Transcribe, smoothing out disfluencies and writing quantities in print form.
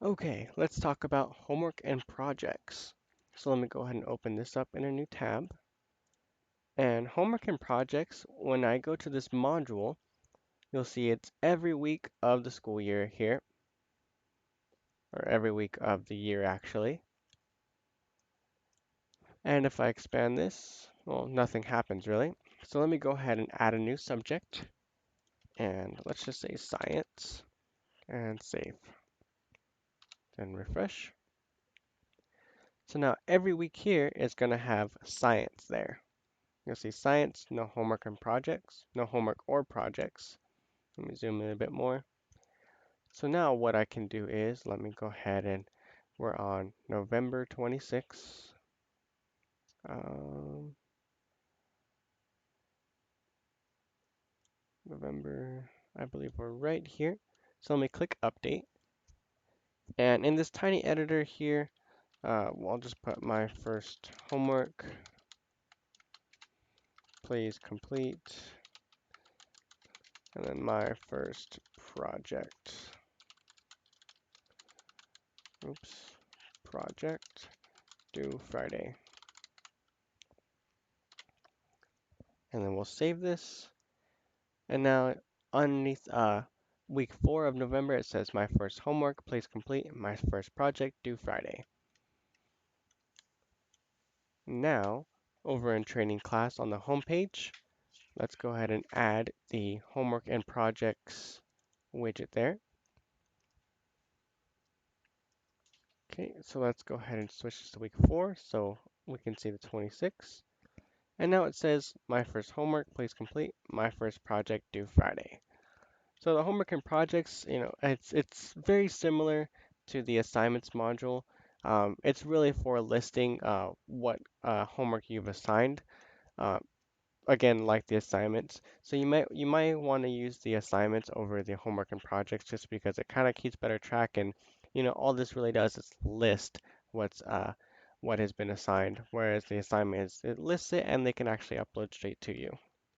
Okay, let's talk about homework and projects. So let me go ahead and open this up in a new tab. And homework and projects, when I go to this module, you'll see it's every week of the school year here, or every week of the year actually. And if I expand this, well, nothing happens really. So let me go ahead and add a new subject. And let's just say science and save. Then refresh. So now every week here is going to have science there. You'll see science, no homework and projects, no homework or projects. Let me zoom in a bit more. So now what I can do is, let me go ahead and we're on November 26th. Um, November, I believe we're right here. So let me click update. And in this tiny editor here, well, I'll just put my first homework, please complete, and then my first project. Oops, project due Friday. And then we'll save this. And now underneath week 4 of November, it says my first homework, please complete, my first project due Friday. Now, over in training class on the home page, let's go ahead and add the homework and projects widget there. Okay, so let's go ahead and switch this to week 4 so we can see the 26th. And now it says my first homework, please complete, my first project due Friday. So the homework and projects, it's very similar to the assignments module. It's really for listing what homework you've assigned. Uh, again, like the assignments. So you might want to use the assignments over the homework and projects just because it kind of keeps better track, and all this really does is list what has been assigned, whereas the assignment is it lists it and they can actually upload straight to you.